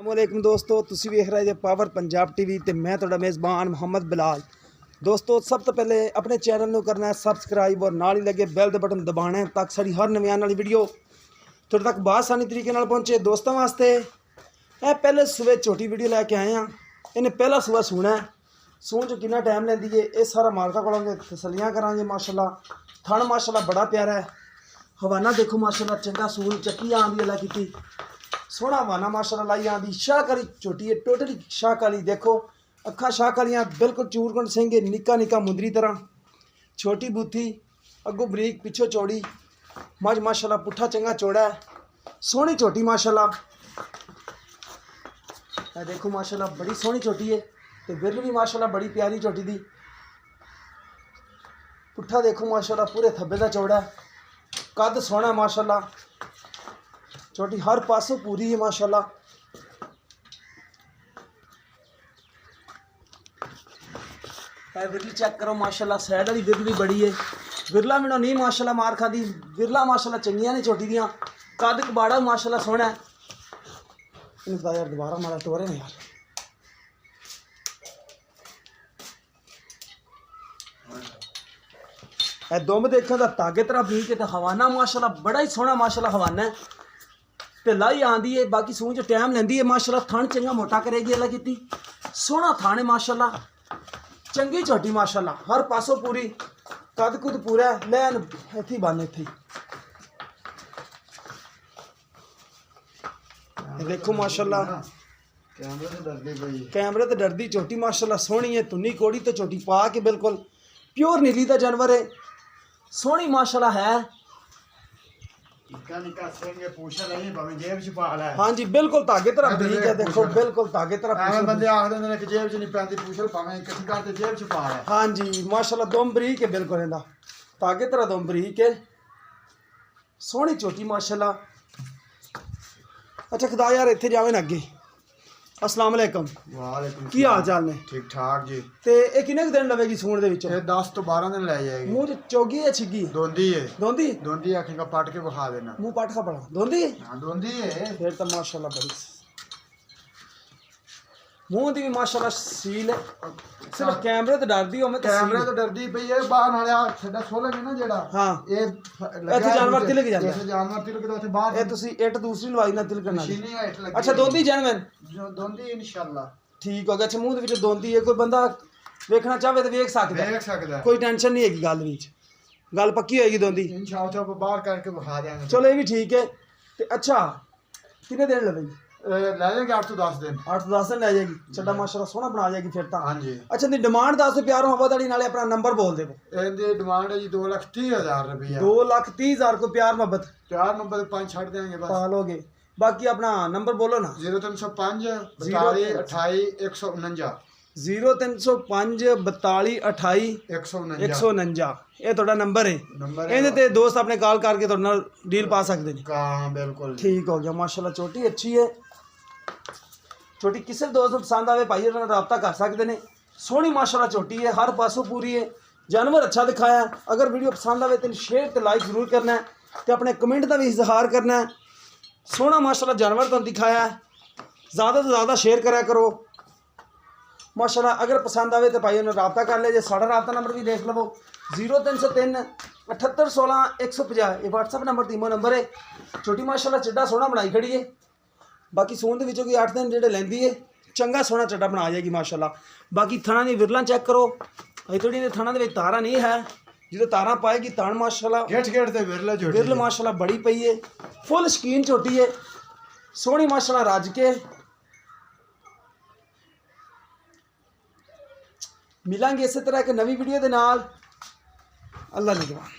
वालेकुम दोस्तों, तुसी वेख रहे हो पावर पंजाब टीवी ते मैं तुहाडा मेज़बान मोहम्मद बिलाल। दोस्तों सब तो पहले अपने चैनल को करना है सबसक्राइब और नाल ही लगे बैल का बटन दबाना है ताकि साड़ी हर नवी आने वाली वीडियो तुहाडे तक आसानी तरीके नाल पहुँचे। दोस्तों वास्ते यह पहले सुबह छोटी वीडियो लैके आए हैं। इन्हें पहला सुबह सूना है, सून च कितना टाइम लैंदी है ये सारा मालका को तसलियाँ करांगे। माशाल्लाह थन माशाल्लाह बड़ा प्यारा है। हवाना देखो माशाल्लाह चंगा सून चक्की आँदी अल्लाह की सोहना हवाना माशाल्लाह लाई आँदी। शाहकारी छोटी है, टोटली शाहकारी। देखो अखा शाहकालियाँ बिल्कुल चूरकुंड सिंह निक्का निक्का मुंदरी तरह, छोटी बूथी अगों बरीक पिछों चौड़ी। मझ माशाल्लाह पुट्ठा चंगा चौड़ा है, सोहनी छोटी माशाल्लाह। देखो माशाल्लाह बड़ी सोहनी छोटी है तो बिल भी माशाल्लाह बड़ी प्यारी छोटी दी। पुट्ठा देखो माशाल्लाह पूरे थब्बे का चौड़ा है, कद सोहना माशाल्लाह। छोटी हर पासों पूरी है माशाल्लाह। विरली चेक करो माशाल्लाह, साइड वाली विरल भी बड़ी है। विरला मैंने नहीं माशाल्लाह मार खादी, विरला माशाल्लाह चंगियां ने छोटी दियाँ। कद कबाड़ा माशाल्लाह सोहना है। इनका यार दोबारा मारा टोरे ने यार। दुम देखने का तागे तरह बीक है तो हवाना माशाल्लाह बड़ा ही सोहना माशाल्लाह हवाना है तो लाई आँदी है। बाकी सून च टाइम लेंदी है माशाल्लाह। थान चंगा मोटा करेगी अल्लाह की, सोहना थान है माशाल्लाह। चंगी छोटी माशाल्लाह, हर पासों पूरी, कद कुद पूरा है। लैन इत्थे बन इत्थे देखो माशाल्लाह। कैमरे तो डरदी छोटी माशाल्लाह सोहनी है। तुन्नी कोड़ी तो छोटी पा के बिल्कुल प्योर नीली का जानवर है, सोहनी माशाल्लाह है। हाँ जी बिल्कुल धागे तरह बरीक है। देखो बिल्कुल धागे तरह बंदे आखदे ने कि जेब च नहीं पैंदी पूछल भावें इकट्ठी करके जेब च पा है। हाँ जी माशाल्लाह दुम बरीक है बिल्कुल, इहदा धागे तरह दुम बरीक है, सोहनी छोटी माशाल्लाह। अच्छा खुदा यार इत्थे जावे ना अगे। अस्सलाम वालेकुम। वालेकुम की हाल चाल ने? ठीक ठाक जी। ते ये किन्ने दिन लवेगी सूण दे विच? 10 तो 12 दिन ले जाएगी। मुंह च चोगी है छिगी? दोंदी है। दोंदी? दोंदी आखेगा पाट के बखा देना। मुंह पाट का बड़ा दोंदी है? हां दोंदी है। फिर तो माशाल्लाह बड़ी मुंह दी भी माशाल्लाह सील है। सिर्फ कैमरे तो डरदी हो। मैं कैमरे तो डरदी पई है। बाहर नाले छड्डा सोलेंगे ना जेड़ा हां ये इत्थे जानवर तिलक जांदा। इत्थे जानवर तिलक तो इत्थे बाहर ए तुसी इट दूसरी लवाई ना तिलक ना। मशीनी हेठ लगी। अच्छा दोंदी जानवर जो दोंदी इंशाल्लाह ठीक हो गया। अच्छा मुंह दे विच दोंदी है, कोई बंदा वेखना चाहे तो वेख सकदा है, देख सकदा है, कोई टेंशन नहीं हैगी। गल विच गल पक्की होएगी दोंदी इंशाल्लाह बाहर करके बखा देंगे। चलो ये भी ठीक है। ते अच्छा कितने दिन लगेगी? ले जाएंगे 8 तो 10 दिन। 8 10 दिन ले जाएगी। चड्डा माशाल्लाह सोहना बना जाएगी फिर तो। हाँ जी। अच्छा दी डिमांड दस प्यार मोहब्बत वाली नाले अपना नंबर बोल देवो। इनकी डिमांड है जी 2,30,000 रुपया। 2,30,000 को प्यार मोहब्बत 4 नंबर 5 छड़ देंगे बस। पालोगे। बाकी अपना नंबर बोलो ना। 0305 42 28 149। 0305 42 28 149 ये थोड़ा नंबर है। इहदे ते दोस्त अपने कॉल करके थोड़े नाल डील पा सकते हैं। हाँ बिल्कुल ठीक हो गया माशाल्लाह। छोटी अच्छी है, छोटी किसी दोस्त को पसंद आवे भाई उन्होंने रब्ता कर सकते हैं। सोहनी माशाल्लाह छोटी है, हर पासों पूरी है, जानवर अच्छा दिखाया है। अगर वीडियो पसंद आवे तो शेयर तो लाइक जरूर करना है तो अपने कमेंट का भी इजहार करना है। सोहना माशाल्लाह जानवर तुहानू दिखाया है, ज़्यादा तो ज़्यादा शेयर करा करो माशाल्लाह। अगर पसंद आवे तो भाई उन्होंने रब्ता कर ले। जो साढ़ा रब्ता नंबर भी देख लवो 0303 78 16 150 ये व्हाट्सअप नंबर तीमो नंबर है। छोटी माशाल्लाह चड्डा सोहना बनाई खड़ी है। बाकी सून के विचों 8 दिन जो लेंदी है चंगा सोहना चड्डा बना जाएगी माशाल्लाह। बाकी थना दी विरला चेक करो, अजे थोड़ी ने थना दे तारा नहीं है, जो तारा पाएगी तान माशाल्लाह गेट गेट ते विरल माशाल्लाह बड़ी पई है, फुल शकीन छोटी है, सोहनी माशाल्लाह रज के। मिलांगे इस तरह एक नवी वीडियो के नाल। अल्लाह निगरान।